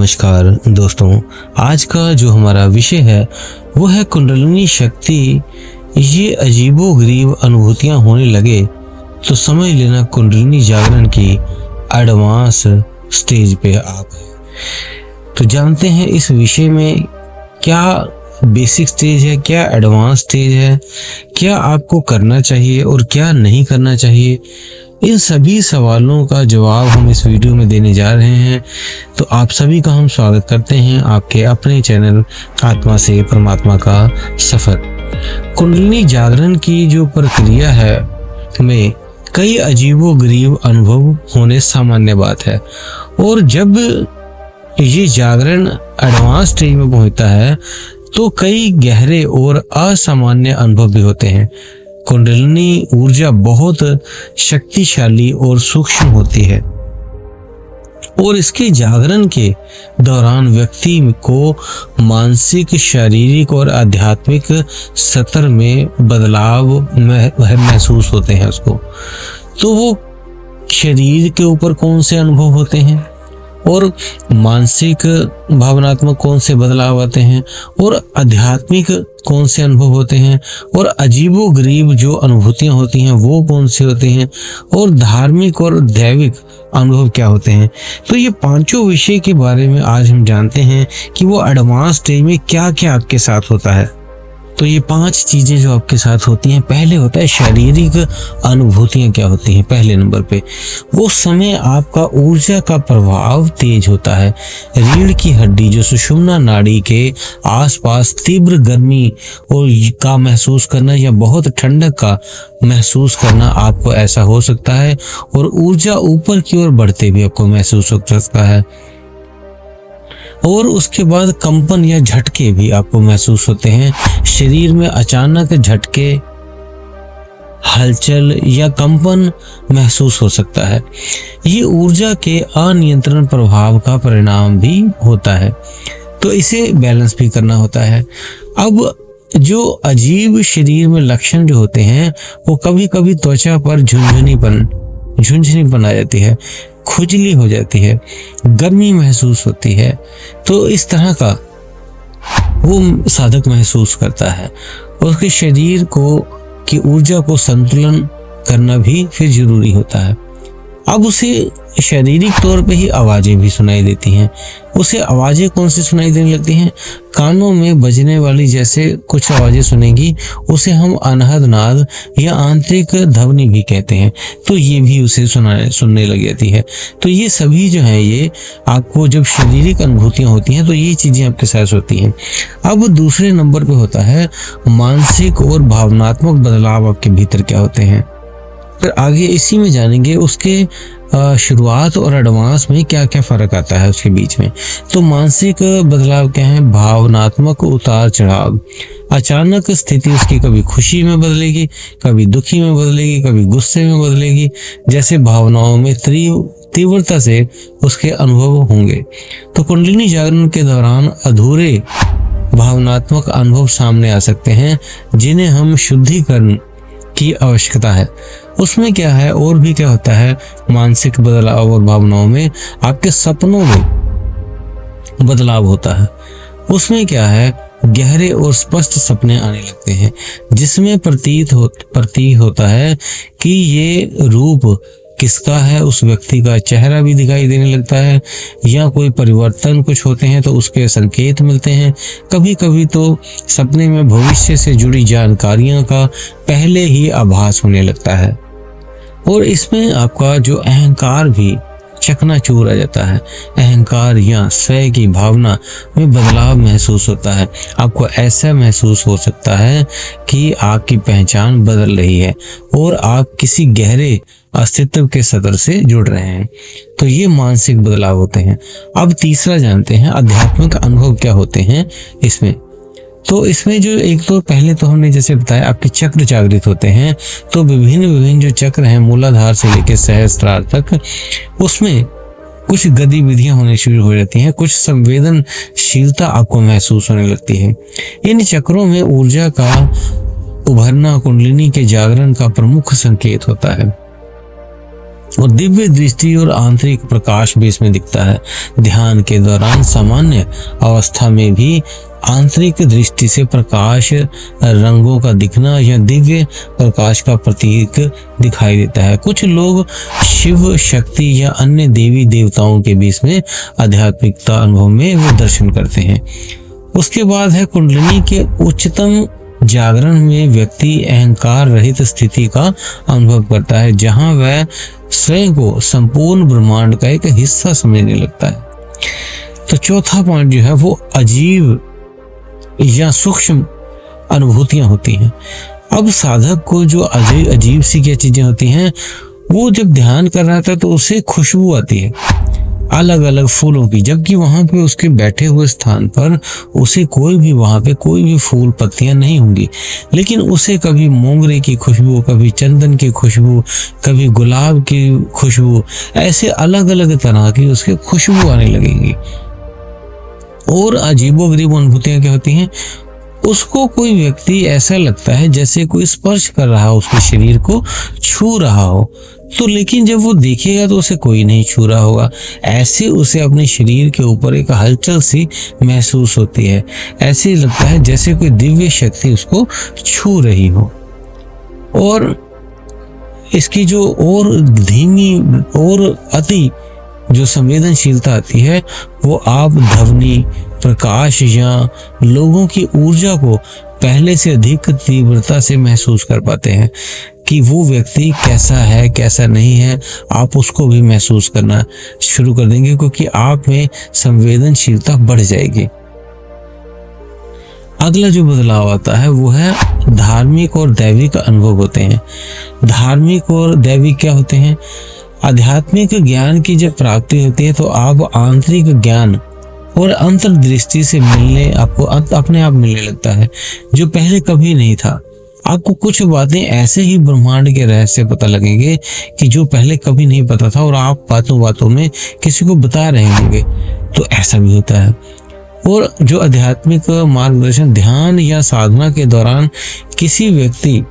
नमस्कार दोस्तों, आज का जो हमारा विषय है वो है कुंडलिनी शक्ति। ये अजीबोगरीब अनुभूतियां होने लगे तो समझ लेना कुंडलिनी जागरण की एडवांस स्टेज पे आ गए। तो जानते हैं इस विषय में क्या बेसिक स्टेज है, क्या एडवांस स्टेज है, क्या आपको करना चाहिए और क्या नहीं करना चाहिए। इन सभी सवालों का जवाब हम इस वीडियो में देने जा रहे हैं। तो आप सभी का हम स्वागत करते हैं आपके अपने चैनल आत्मा से परमात्मा का सफर। कुंडलिनी जागरण की जो प्रक्रिया है में कई अजीबोगरीब अनुभव होने सामान्य बात है, और जब ये जागरण एडवांस स्टेज में पहुंचता है तो कई गहरे और असामान्य अनुभव भी होते हैं। कुंडलिनी ऊर्जा बहुत शक्तिशाली और सूक्ष्म होती है और इसके जागरण के दौरान व्यक्ति को मानसिक, शारीरिक और आध्यात्मिक स्तर में बदलाव महसूस होते हैं उसको। तो वो शरीर के ऊपर कौन से अनुभव होते हैं और मानसिक भावनात्मक कौन से बदलाव आते हैं और आध्यात्मिक कौन से अनुभव होते हैं और अजीबोगरीब जो अनुभूतियां होती हैं वो कौन से होते हैं और धार्मिक और दैविक अनुभव क्या होते हैं। तो ये पांचों विषय के बारे में आज हम जानते हैं कि वो एडवांस स्टेज में क्या क्या आपके साथ होता है। तो ये 5 चीजें जो आपके साथ होती हैं, पहले होता है शारीरिक अनुभूतियां क्या होती हैं। पहले नंबर पे वो समय आपका ऊर्जा का प्रभाव तेज होता है। रीढ़ की हड्डी जो सुषुम्ना नाड़ी के आसपास तीव्र गर्मी और का महसूस करना या बहुत ठंडक का महसूस करना आपको ऐसा हो सकता है, और ऊर्जा ऊपर की ओर बढ़ते भी आपको महसूस हो सकता है। और उसके बाद कंपन या झटके भी आपको महसूस होते हैं। शरीर में अचानक झटके, हलचल या कंपन महसूस हो सकता है। ये ऊर्जा के अनियंत्रण प्रभाव का परिणाम भी होता है, तो इसे बैलेंस भी करना होता है। अब जो अजीब शरीर में लक्षण जो होते हैं वो कभी कभी त्वचा पर झुंझुनीपन आ जाती है, खुजली हो जाती है, गर्मी महसूस होती है। तो इस तरह का वो साधक महसूस करता है। उसके शरीर को की ऊर्जा को संतुलन करना भी फिर जरूरी होता है। अब उसे शारीरिक तौर पे ही आवाजें भी सुनाई देती हैं। उसे आवाजें कौन सी सुनाई देने लगती हैं? कानों में बजने वाली जैसे कुछ आवाजें सुनेंगी, उसे हम अनहद नाद या आंतरिक ध्वनि भी कहते हैं। तो ये भी उसे सुनने लग जाती है। तो ये सभी जो है ये आपको जब शारीरिक अनुभूतियां होती हैं तो ये चीजें आपके साथ होती हैं। अब दूसरे नंबर पे होता है मानसिक और भावनात्मक बदलाव आपके भीतर क्या होते हैं। फिर आगे इसी में जानेंगे उसके शुरुआत और एडवांस में क्या क्या फर्क आता है उसके बीच में। तो मानसिक बदलाव क्या है? भावनात्मक उतार चढ़ाव। अचानक स्थिति उसकी कभी खुशी में बदलेगी, कभी दुखी में बदलेगी, कभी गुस्से में बदलेगी, जैसे भावनाओं में तीव्रता से उसके अनुभव होंगे। तो कुंडलिनी जागरण के दौरान अधूरे भावनात्मक अनुभव सामने आ सकते हैं जिन्हें हम शुद्धिकरण की आवश्यकता है। उसमें क्या है और भी क्या होता है? मानसिक बदलाव और भावनाओं में आपके सपनों में बदलाव होता है। उसमें क्या है? गहरे और स्पष्ट सपने आने लगते हैं जिसमें प्रतीत होता है कि ये रूप किसका है। उस व्यक्ति का चेहरा भी दिखाई देने लगता है, या कोई परिवर्तन कुछ होते हैं तो उसके संकेत मिलते हैं। कभी कभी तो सपने में भविष्य से जुड़ी जानकारियों का पहले ही आभास होने लगता है, और इसमें आपका जो अहंकार भी चकनाचूर आ जाता है। अहंकार या स्वयं की भावना में बदलाव महसूस होता है। आपको ऐसा महसूस हो सकता है कि आपकी पहचान बदल रही है और आप किसी गहरे अस्तित्व के सतर से जुड़ रहे हैं। तो ये मानसिक बदलाव होते हैं। अब तीसरा जानते हैं आध्यात्मिक अनुभव क्या होते हैं इसमें। तो इसमें जो एक तो पहले तो हमने जैसे बताया आपके चक्र जागृत होते हैं। तो विभिन्न जो चक्र हैं मूलाधार से लेकर सहस्त्रार तक, उसमें कुछ गतिविधियां होने शुरू हो जाती हैं, कुछ संवेदनशीलता आपको महसूस होने लगती है। इन चक्रों में ऊर्जा का उभरना कुंडलिनी के जागरण का प्रमुख संकेत होता है। और दिव्य दृष्टि और आंतरिक प्रकाश भी इसमें दिखता है। ध्यान के दौरान सामान्य अवस्था में भी आंतरिक दृष्टि से प्रकाश रंगों का दिखना या दिव्य प्रकाश का प्रतीक दिखाई देता है। कुछ लोग शिव शक्ति या अन्य देवी देवताओं के बीच में आध्यात्मिकता अनुभव में वो दर्शन करते हैं। उसके बाद है कुंडलिनी के उच्चतम जागरण में व्यक्ति अहंकार रहित स्थिति का अनुभव करता है, जहां वह स्वयं को संपूर्ण ब्रह्मांड का एक हिस्सा समझने लगता है। तो चौथा पॉइंट जो है वो अजीब या सूक्ष्म अनुभूतियां होती हैं। अब साधक को जो अजीब सी क्या चीजें होती हैं, वो जब ध्यान कर रहा था तो उसे खुशबू आती है अलग अलग फूलों की, जबकि वहां पे उसके बैठे हुए स्थान पर उसे वहां पे कोई भी फूल पत्तियां नहीं होंगी, लेकिन उसे कभी मोंगरे की खुशबू, कभी चंदन की खुशबू, कभी गुलाब की खुशबू, ऐसे अलग अलग तरह की उसके खुशबू आने लगेंगी। और अजीबोगरीब अनुभूतियां क्या होती हैं, उसको कोई व्यक्ति ऐसा लगता है जैसे कोई स्पर्श कर रहा हो, उसके शरीर को छू रहा हो, तो लेकिन जब वो देखेगा तो उसे कोई नहीं छू रहा होगा। ऐसे उसे अपने शरीर के ऊपर एक हलचल सी महसूस होती है, ऐसे लगता है जैसे कोई दिव्य शक्ति उसको छू रही हो। और इसकी जो और धीमी और अति जो संवेदनशीलता आती है, वो आप ध्वनि, प्रकाश या लोगों की ऊर्जा को पहले से अधिक तीव्रता से महसूस कर पाते हैं कि वो व्यक्ति कैसा है कैसा नहीं है। आप उसको भी महसूस करना शुरू कर देंगे, क्योंकि आप में संवेदनशीलता बढ़ जाएगी। अगला जो बदलाव आता है वो है धार्मिक और दैविक अनुभव होते हैं। धार्मिक और दैविक क्या होते हैं? आध्यात्मिक ज्ञान की जब प्राप्ति होती है तो आप आंतरिक ज्ञान और अंतर्दृष्टि से मिलने आपको अपने आप मिलने लगता है, जो पहले कभी नहीं था। आपको कुछ बातें ऐसे ही ब्रह्मांड के रहस्य पता लगेंगे कि जो पहले कभी नहीं पता था, और आप बातों बातों में किसी को बता रहे होंगे। तो ऐसा भी होता है। और जो आध्यात्मिक मार्गदर्शन ध्यान या साधना के दौरान किसी व्यक्ति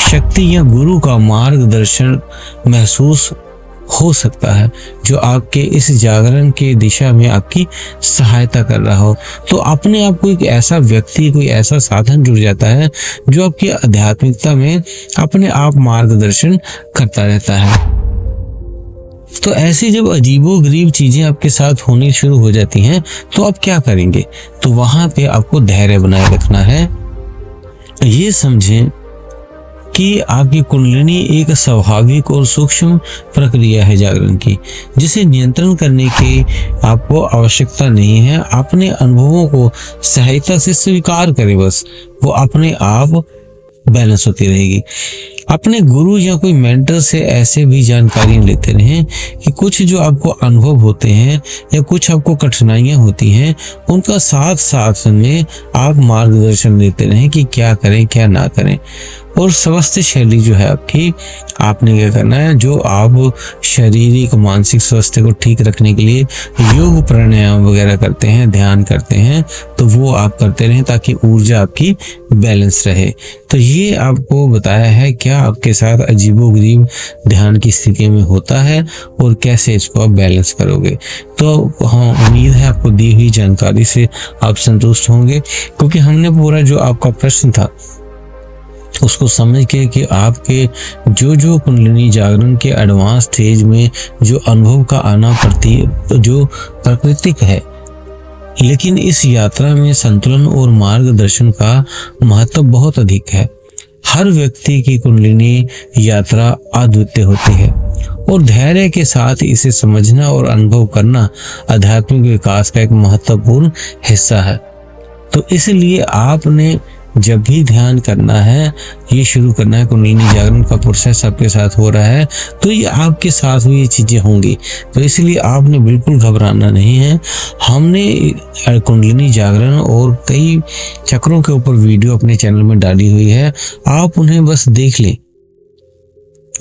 शक्ति या गुरु का मार्गदर्शन महसूस हो सकता है, जो आपके इस जागरण के दिशा में आपकी सहायता कर रहा हो, तो अपने आप को एक ऐसा व्यक्ति, कोई ऐसा साधन जुड़ जाता है जो आपकी आध्यात्मिकता में अपने आप मार्गदर्शन करता रहता है। तो ऐसी जब अजीबोगरीब चीजें आपके साथ होनी शुरू हो जाती हैं तो आप क्या करेंगे? तो वहां पे आपको धैर्य बनाए रखना है। ये समझें कि आपकी कुंडलिनी एक स्वाभाविक और सूक्ष्म प्रक्रिया है जागरण की, जिसे नियंत्रण करने की आपको आवश्यकता नहीं है। अपने अनुभवों को सहायता से स्वीकार करें, बस वो अपने आप बैलेंस होती रहेगी। अपने गुरु या कोई मेंटर से ऐसे भी जानकारी लेते रहें कि कुछ जो आपको अनुभव होते हैं या कुछ आपको कठिनाइयां होती हैं, उनका साथ साथ में आप मार्गदर्शन देते रहें कि क्या करें क्या ना करें। और स्वस्थ शैली जो है आपकी, आपने क्या करना है, जो आप शारीरिक मानसिक स्वास्थ्य को ठीक रखने के लिए योग प्राणायाम वगैरह करते हैं, ध्यान करते हैं, तो वो आप करते रहें ताकि ऊर्जा आपकी बैलेंस रहे। तो ये आपको बताया है क्या आपके साथ अजीबोगरीब ध्यान की स्थिति में होता है और कैसे इसको आप बैलेंस करोगे। तो हाँ, उम्मीद है आपको दी हुई जानकारी से आप संतुष्ट होंगे, क्योंकि हमने पूरा जो आपका प्रश्न था उसको समझ के कि आपके जो कुंडलिनी जागरण के एडवांस स्टेज में जो अनुभव का आना जो प्राकृतिक है, लेकिन इस यात्रा में संतुलन और मार्गदर्शन का महत्व बहुत अधिक है। हर व्यक्ति की कुंडलिनी यात्रा अद्वितीय होती है और धैर्य के साथ इसे समझना और अनुभव करना आध्यात्मिक विकास का एक महत्वपूर्ण हिस्सा है। तो इसलिए आपने जब भी ध्यान करना है, ये शुरू करना है, कुंडलिनी जागरण का प्रोसेस आपके साथ हो रहा है, तो ये आपके साथ भी ये चीजें होंगी। तो इसलिए आपने बिल्कुल घबराना नहीं है। हमने कुंडलिनी जागरण और कई चक्रों के ऊपर वीडियो अपने चैनल में डाली हुई है, आप उन्हें बस देख लें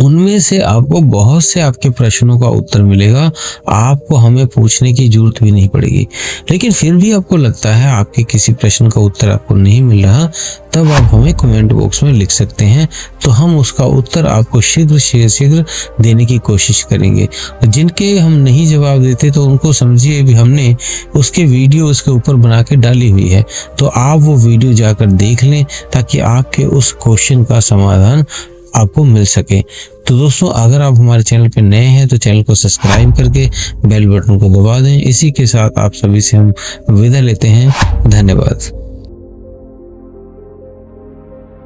उनमें से आपको बहुत से आपके प्रश्नों का उत्तर मिलेगा, आपको हमें पूछने की जरूरत भी नहीं पड़ेगी। लेकिन फिर भी आपको लगता है आपके किसी प्रश्न का उत्तर आपको नहीं मिल रहा, तब आप हमें कमेंट बॉक्स में लिख सकते हैं, तो हम उसका उत्तर आपको शीघ्र से शीघ्र देने की कोशिश करेंगे। जिनके हम नहीं जवाब देते तो उनको समझिए भी हमने उसके वीडियो उसके ऊपर बना के डाली हुई है, तो आप वो वीडियो जाकर देख लें ताकि आपके उस क्वेश्चन का समाधान आपको मिल सके। तो दोस्तों, अगर आप हमारे चैनल पे नए हैं तो चैनल को सब्सक्राइब करके बेल बटन को दबा दें। इसी के साथ आप सभी से हम विदा लेते हैं। धन्यवाद।